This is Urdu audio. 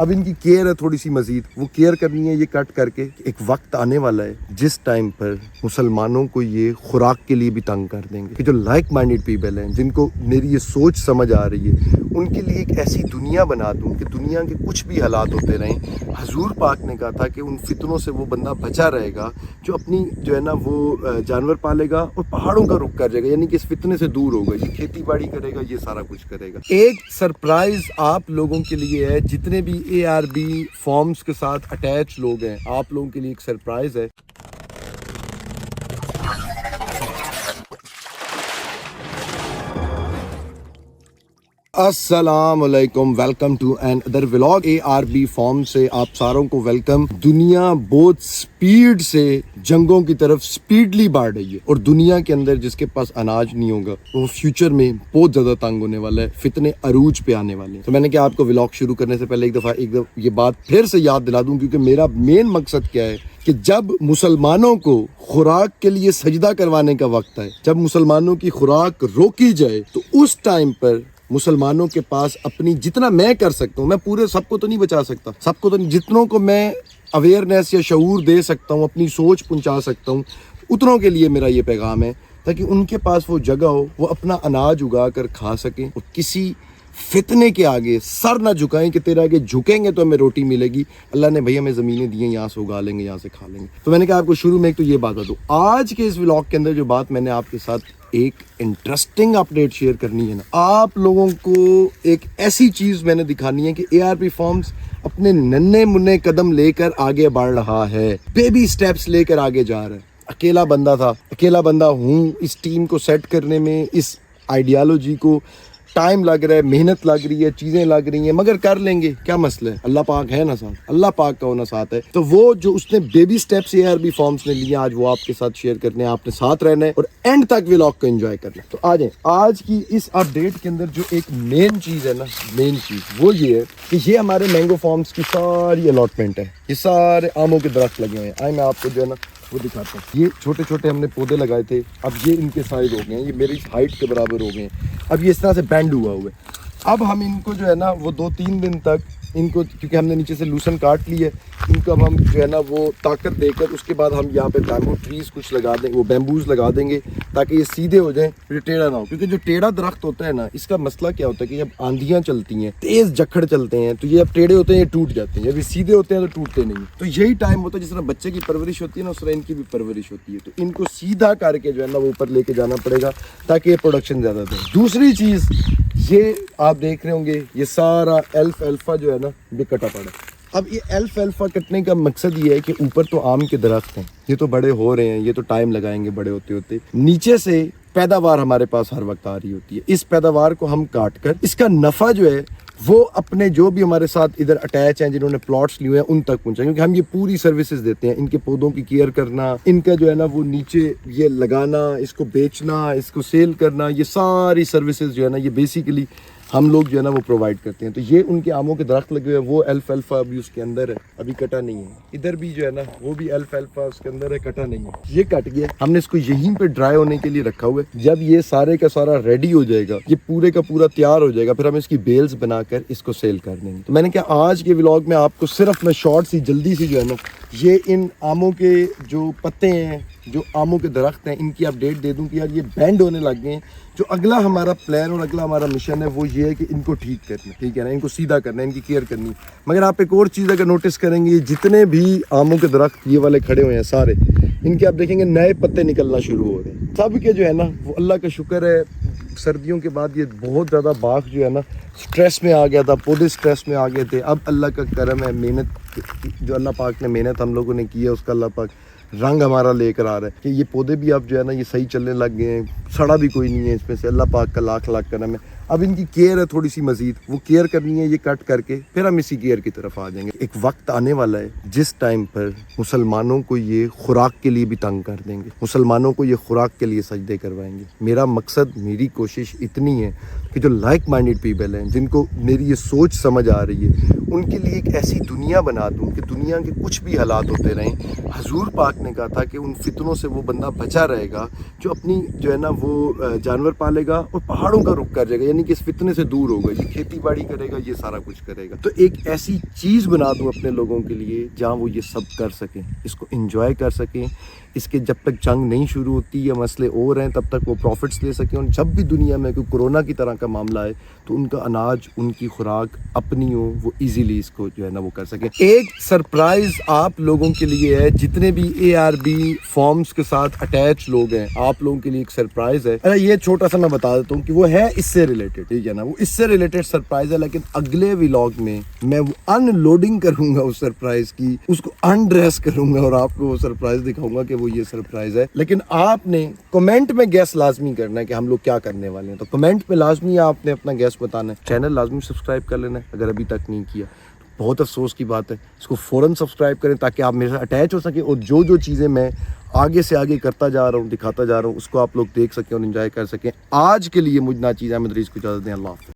اب ان کی کیئر ہے تھوڑی سی مزید، وہ کیئر کرنی ہے یہ کٹ کر کے. ایک وقت آنے والا ہے جس ٹائم پر مسلمانوں کو یہ خوراک کے لیے بھی تنگ کر دیں گے کہ جو لائک مائنڈیڈ پیپل ہیں، جن کو میری یہ سوچ سمجھ آ رہی ہے، ان کے لیے ایک ایسی دنیا بنا دوں کہ دنیا کے کچھ بھی حالات ہوتے رہیں، حضور پاک نے کہا تھا کہ ان فتنوں سے وہ بندہ بچا رہے گا جو اپنی جو ہے نا وہ جانور پالے گا اور پہاڑوں کا رخ کر جائے گا، یعنی کہ اس فتنے سے دور ہوگا، یہ کھیتی باڑی کرے گا، یہ سارا کچھ کرے گا. ایک سرپرائز آپ لوگوں کے لیے ہے، جتنے بھی ARB فارمز کے ساتھ اٹیچ لوگ ہیں، آپ لوگوں کے لیے ایک سرپرائز ہے. السلام علیکم، welcome to another vlog. ARB farm سے آپ ساروں کو ویلکم. دنیا بہت سپیڈ سے جنگوں کی طرف سپیڈلی بڑھ رہی ہے، اور دنیا کے اندر جس کے پاس اناج نہیں ہوگا وہ فیوچر میں بہت زیادہ تنگ ہونے والا ہے، فتنے عروج پہ آنے والے ہیں. تو میں نے کہا آپ کو ولاگ شروع کرنے سے پہلے ایک دفعہ یہ بات پھر سے یاد دلا دوں، کیونکہ میرا مین مقصد کیا ہے کہ جب مسلمانوں کو خوراک کے لیے سجدہ کروانے کا وقت ہے، جب مسلمانوں کی خوراک روکی جائے، تو اس ٹائم پر مسلمانوں کے پاس اپنی جتنا میں کر سکتا ہوں، میں پورے سب کو تو نہیں بچا سکتا، سب کو تو جتنوں کو میں اویئرنیس یا شعور دے سکتا ہوں، اپنی سوچ پہنچا سکتا ہوں، اتنوں کے لیے میرا یہ پیغام ہے، تاکہ ان کے پاس وہ جگہ ہو، وہ اپنا اناج اگا کر کھا سکیں اور کسی فتنے کے آگے سر نہ جھکائیں کہ تیرے آگے جھکیں گے تو ہمیں روٹی ملے گی. اللہ نے بھئی ہمیں زمینیں دی ہیں، یہاں سے اگا لیں گے، یہاں سے کھا لیں گے. تو میں نے کہا آپ کو شروع میں ایک تو یہ بات بتاؤں. آج کے اس ولاگ کے اندر جو بات میں نے آپ کے ساتھ ایک انٹرسٹنگ اپڈیٹ شیئر کرنی ہے نا، آپ لوگوں کو ایک ایسی چیز میں نے دکھانی ہے کہ ARB فارمز اپنے ننھے منھے قدم لے کر آگے بڑھ رہا ہے، بیبی سٹیپس لے کر آگے جا رہا ہے. اکیلا بندہ ہوں، اس ٹیم کو سیٹ کرنے میں، اس آئیڈیالوجی کو ٹائم لگ رہا ہے، محنت لگ رہی ہے، چیزیں لگ رہی ہیں، مگر کر لیں گے، کیا مسئلہ ہے، اللہ پاک ہے نا ساتھ، اللہ پاک کا ہونا ساتھ ہے. تو وہ جو اس نے بیبی سٹیپس ARB فارمز نے لیے، آج وہ آپ کے ساتھ شیئر کرنے ہیں. آپ نے ساتھ رہنا ہے اور اینڈ تک ولاگ کو انجوائے کرنا ہے. تو آ جائیں آج کی اس اپڈیٹ کے اندر جو ایک مین چیز ہے نا، مین چیز وہ یہ ہے کہ یہ ہمارے مینگو فارمز کی ساری الاٹمنٹ ہے، یہ سارے آموں کے درخت لگے ہوئے ہیں. آئیں میں آپ کو جو ہے نا وہ دکھاتا ہوں. یہ چھوٹے چھوٹے ہم نے پودے لگائے تھے، اب یہ ان کے سائز ہو گئے ہیں، یہ میری ہائٹ کے برابر ہو گئے ہیں. اب یہ اس طرح سے بینڈ ہوا ہے. اب ہم ان کو جو ہے نا وہ 2-3 دن تک ان کو، کیونکہ ہم نے نیچے سے لوسن کاٹ لی ہے، ان کو اب ہم جو ہے نا وہ طاقت دے کر اس کے بعد ہم یہاں پہ بیمبو ٹریز کچھ لگا دیں گے، وہ بیمبوز لگا دیں گے تاکہ یہ سیدھے ہو جائیں، پھر ٹیڑھا نہ ہو. کیونکہ جو ٹیڑھا درخت ہوتا ہے نا، اس کا مسئلہ کیا ہوتا ہے کہ جب آندھیاں چلتی ہیں، تیز جکڑ چلتے ہیں، تو یہ اب ٹیڑھے ہوتے ہیں، یہ ٹوٹ جاتے ہیں. جب یہ سیدھے ہوتے ہیں تو ٹوٹتے نہیں. تو یہی ٹائم ہوتا ہے جس طرح بچے کی پرورش ہوتی ہے نا، اس طرح ان کی بھی پرورش ہوتی ہے. تو ان کو سیدھا کر کے جو ہے نا وہ اوپر لے کے جانا پڑے گا تاکہ یہ پروڈکشن زیادہ دے. دوسری چیز یہ آپ دیکھ رہے ہوں گے، یہ سارا الفا جو ہے نا یہ کٹا پڑا. اب یہ الفا کٹنے کا مقصد یہ ہے کہ اوپر تو آم کے درخت ہیں، یہ تو بڑے ہو رہے ہیں، یہ تو ٹائم لگائیں گے بڑے ہوتے ہوتے. نیچے سے پیداوار ہمارے پاس ہر وقت آ رہی ہوتی ہے، اس پیداوار کو ہم کاٹ کر اس کا نفع جو ہے وہ اپنے جو بھی ہمارے ساتھ ادھر اٹیچ ہیں، جنہوں نے پلاٹس لیے ہوئے ہیں، ان تک پہنچائیں. کیونکہ ہم یہ پوری سروسز دیتے ہیں، ان کے پودوں کی کیئر کرنا، ان کا جو ہے نا وہ نیچے یہ لگانا، اس کو بیچنا، اس کو سیل کرنا، یہ ساری سروسز جو ہے نا یہ بیسیکلی ہم لوگ جو ہے نا وہ پرووائڈ کرتے ہیں. تو یہ ان کے آموں کے درخت لگے ہوئے ہیں، وہ الفا ابھی اس کے اندر ہے، ابھی کٹا نہیں ہے. ادھر بھی جو ہے نا وہ بھی الفا اس کے اندر ہے، کٹا نہیں ہے. یہ کٹ گیا، ہم نے اس کو یہیں پہ ڈرائی ہونے کے لیے رکھا ہوا ہے. جب یہ سارے کا سارا ریڈی ہو جائے گا، یہ پورے کا پورا تیار ہو جائے گا، پھر ہم اس کی بیلز بنا کر اس کو سیل کر دیں گے. تو میں نے کہا آج کے ولاگ میں آپ کو صرف میں شارٹ سی جلدی سی جو ہے نا یہ ان آموں کے جو پتے ہیں، جو آموں کے درخت ہیں، ان کی اپڈیٹ دے دوں کہ یار یہ بینڈ ہونے لگ گئے ہیں. جو اگلا ہمارا پلان اور اگلا ہمارا مشن ہے وہ یہ ہے کہ ان کو ٹھیک کرنا، ٹھیک ہے نا، ان کو سیدھا کرنا، ان کی کیئر کرنی. مگر آپ ایک اور چیز اگر نوٹس کریں گے، جتنے بھی آموں کے درخت یہ والے کھڑے ہوئے ہیں سارے، ان کے آپ دیکھیں گے نئے پتے نکلنا شروع ہو رہے ہیں. سب کے جو ہے نا وہ اللہ کا شکر ہے، سردیوں کے بعد یہ بہت زیادہ باغ جو ہے نا سٹریس میں آ گیا تھا، پودے سٹریس میں آ گئے تھے. اب اللہ کا کرم ہے، محنت جو اللہ پاک نے محنت ہم لوگوں نے کی ہے، اس کا اللہ پاک رنگ ہمارا لے کر آ رہا ہے کہ یہ پودے بھی اب جو ہے نا یہ صحیح چلنے لگ گئے ہیں، سڑا بھی کوئی نہیں ہے اس میں سے. اللہ پاک کا لاکھ لاکھ کرم ہے. اب ان کی کیئر ہے تھوڑی سی مزید، وہ کیئر کرنی ہے یہ کٹ کر کے، پھر ہم اسی کیئر کی طرف آ جائیں گے. ایک وقت آنے والا ہے جس ٹائم پر مسلمانوں کو یہ خوراک کے لیے بھی تنگ کر دیں گے، مسلمانوں کو یہ خوراک کے لیے سجدے کروائیں گے. میرا مقصد، میری کوشش اتنی ہے کہ جو لائک مائنڈیڈ پیپل ہیں، جن کو میری یہ سوچ سمجھ آ رہی ہے، ان کے لیے ایک ایسی دنیا بنا دوں کہ دنیا کے کچھ بھی حالات ہوتے رہیں، حضور پاک نے کہا تھا کہ ان فتنوں سے وہ بندہ بچا رہے گا جو اپنی جو ہے نا وہ جانور پالے گا اور پہاڑوں کا رخ کر جائے گا، یعنی یعنی کہ اس فتنے سے دور ہوگا, یہ کھیتی باڑی کرے گا, یہ سارا کچھ کرے گا. تو ایک ایسی چیز بنا دوں اپنے لوگوں کے لیے جہاں وہ یہ سب کر سکیں, اس کو انجوائے کر سکیں, اس کے جب تک جنگ نہیں شروع ہوتی یا مسئلے اور ہیں تب تک وہ پروفٹس لے سکیں, اور جب بھی دنیا میں کوئی کرونا کی طرح کا معاملہ ہے تو ان کا اناج, ان کی خوراک اپنی ہو, وہ ایزیلی اس کو جو ہے نا وہ کر سکیں. ایک سرپرائز آپ لوگوں کے لیے ہے, جتنے بھی ARB فارمز کے ساتھ اٹیچ لوگ ہیں, آپ لوگوں کے لیے ایک سرپرائز ہے. یہ چھوٹا سا میں بتا دیتا ہوں کہ وہ ہے اس سے ریلیٹڈ, ٹھیک ہے نا, وہ اس سے ریلیٹڈ سرپرائز ہے, لیکن اگلے ولاگ میں میں وہ ان لوڈنگ کروں گا اس سرپرائز کی, اس کو انڈریس کروں گا اور آپ کو وہ سرپرائز دکھاؤں گا کہ وہ یہ سرپرائز ہے. لیکن آپ نے کمنٹ میں گیس لازمی کرنا ہے کہ ہم لوگ کیا کرنے والے ہیں, تو کمنٹ پہ لازمی آپ نے اپنا گیس بتانا ہے. چینل لازمی سبسکرائب کر لینا ہے اگر ابھی تک نہیں کیا. بہت افسوس کی بات ہے, اس کو فوراً سبسکرائب کریں تاکہ آپ میرے سے اٹیچ ہو سکیں, اور جو چیزیں میں آگے سے آگے کرتا جا رہا ہوں, دکھاتا جا رہا ہوں, اس کو آپ لوگ دیکھ سکیں اور انجوائے کر سکیں. آج کے لیے مجھ ناچیز احمد ریز کو اجازت دیں. اللہ حافظ.